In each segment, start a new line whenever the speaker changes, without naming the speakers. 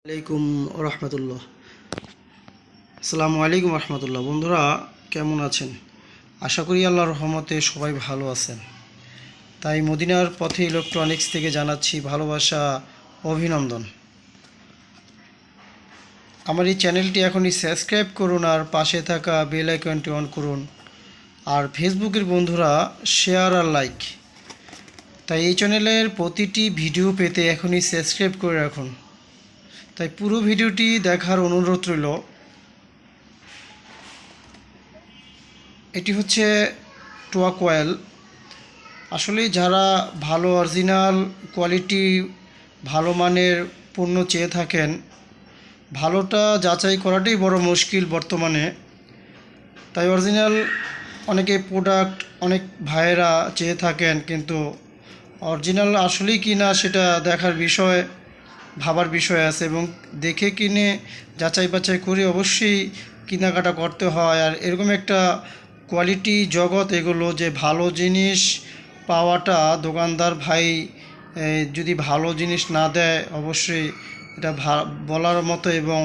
আলাইকুম রহমতুল্লাহ। আসসালামু আলাইকুম রহমতুল্লাহ। বন্ধুরা কেমন আছেন? আশা করি আল্লাহর রহমতে সবাই ভালো আছেন। তাই মদিনার পথে ইলেকট্রনিক্স থেকে জানাচ্ছি ভালোবাসা, অভিনন্দন। আমার এই চ্যানেলটি এখনই সাবস্ক্রাইব করুন আর পাশে থাকা বেল আইকনটি অন করুন। আর ফেসবুকের বন্ধুরা শেয়ার আর লাইক। তাই এই চ্যানেলের প্রতিটি ভিডিও পেতে এখনই সাবস্ক্রাইব করে রাখুন। তাই পুরো ভিডিওটি দেখার অনুরোধ রইল। এটি হচ্ছে টোয়া কয়েল। আসলে যারা ভালো অরিজিনাল কোয়ালিটি, ভালো মানের পণ্য চেয়ে থাকেন, ভালোটা যাচাই করাটাই বড় মুশকিল বর্তমানে। তাই অরিজিনাল অনেকে প্রোডাক্ট অনেক ভাইয়েরা চেয়ে থাকেন, কিন্তু অরিজিনাল আসলেই কি না সেটা দেখার বিষয়, ভাবার বিষয় আছে, এবং দেখে কিনে যাচাই বাছাই করে অবশ্যই কেনাকাটা করতে হয়। আর এরকম একটা কোয়ালিটি জগৎ এগুলো, যে ভালো জিনিস পাওয়াটা দোকানদার ভাই যদি ভালো জিনিস না দেয়, অবশ্যই এটা বলার মতো এবং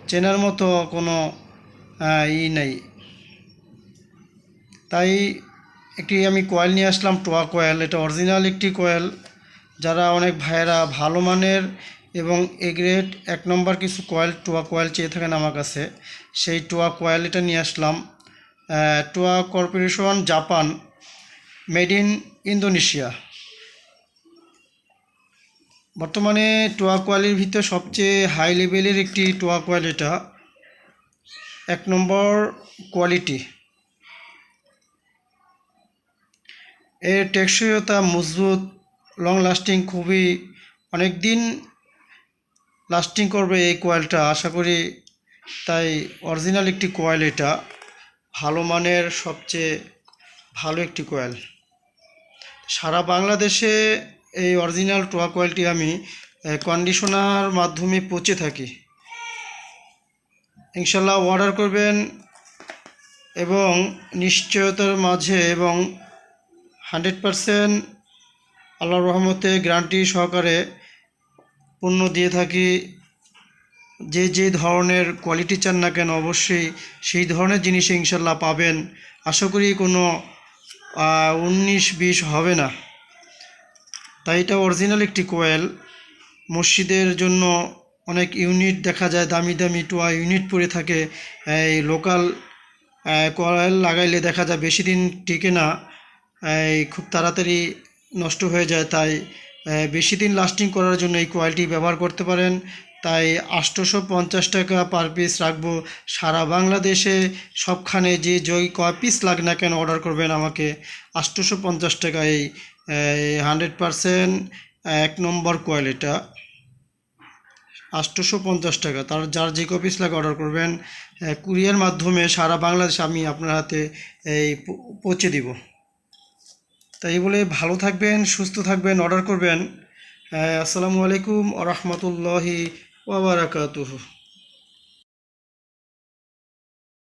চেনার মতো কোনো নেই। তাই একটি আমি কয়েল নিয়ে আসলাম, টোয়া কয়েল। এটা অরিজিনাল একটি কয়েল। যারা অনেক ভাইয়েরা ভালো মানের এবং এ গ্রেড 1 নম্বর কিছু কয়েল, টোয়া কয়েল চেয়ে থাকেন আমার কাছে, সেই টোয়া কয়েল এটা নিয়ে আসলাম। TOA corporation, Japan, made in Indonesia. বর্তমানে টোয়া কয়েলের ভিতরে সবচেয়ে হাই লেভেলের একটি টোয়া কয়েল এটা, 1 নম্বর কোয়ালিটি। এর টেকসইতা মজবুত, লং লাস্টিং, খুবই অনেক দিন লাস্টিং করবে এই কয়েলটা আশা করি। তাই অরিজিনাল একটি কয়েল এটা, ভালো মানের সবচেয়ে ভালো একটি কয়েল। সারা বাংলাদেশে এই অরিজিনাল টোয়া কয়েলটি আমি কন্ডিশনার মাধ্যমে পৌঁছে থাকি। ইনশাল্লাহ অর্ডার করবেন এবং নিশ্চয়তার মাঝে এবং 100% আল্লাহর রহমতে গ্যারান্টি সহকারে পণ্য দিয়ে থাকি। যে ধরনের কোয়ালিটি চান না কেন, অবশ্যই সেই ধরনের জিনিস ইনশাল্লাহ পাবেন। আশা করি কোনো 19-20 হবে না। তাই এটা অরিজিনাল একটি কোয়েল। মসজিদের জন্য অনেক ইউনিট দেখা যায়, দামি দামি টোয়া ইউনিট পড়ে থাকে। এই লোকাল কয়েল লাগাইলে দেখা যায় বেশি দিন টিকে না, খুব তাড়াতাড়ি নষ্ট হয়ে যায়। তাই বেশি দিন লাস্টিং করার জন্য এই কয়েলটি ব্যবহার করতে পারেন। তাই 850 টাকা পার পিস রাখবো। সারা বাংলাদেশে সবখানে যে কয় পিস লাগ না কেন অর্ডার করবেন আমাকে, 850 টাকা এই 100% 1 নম্বর কোয়েল এটা 850 টাকা। তার যার যে কপিস লাগে অর্ডার করবেন, কুরিয়ার মাধ্যমে সারা বাংলাদেশে আমি আপনার হাতে এই পৌঁছে দিব। তাই বলে ভালো থাকবেন, সুস্থ থাকবেন, অর্ডার করবেন। আসসালামু আলাইকুম ওয়া রাহমাতুল্লাহি ওয়া বারাকাতুহু।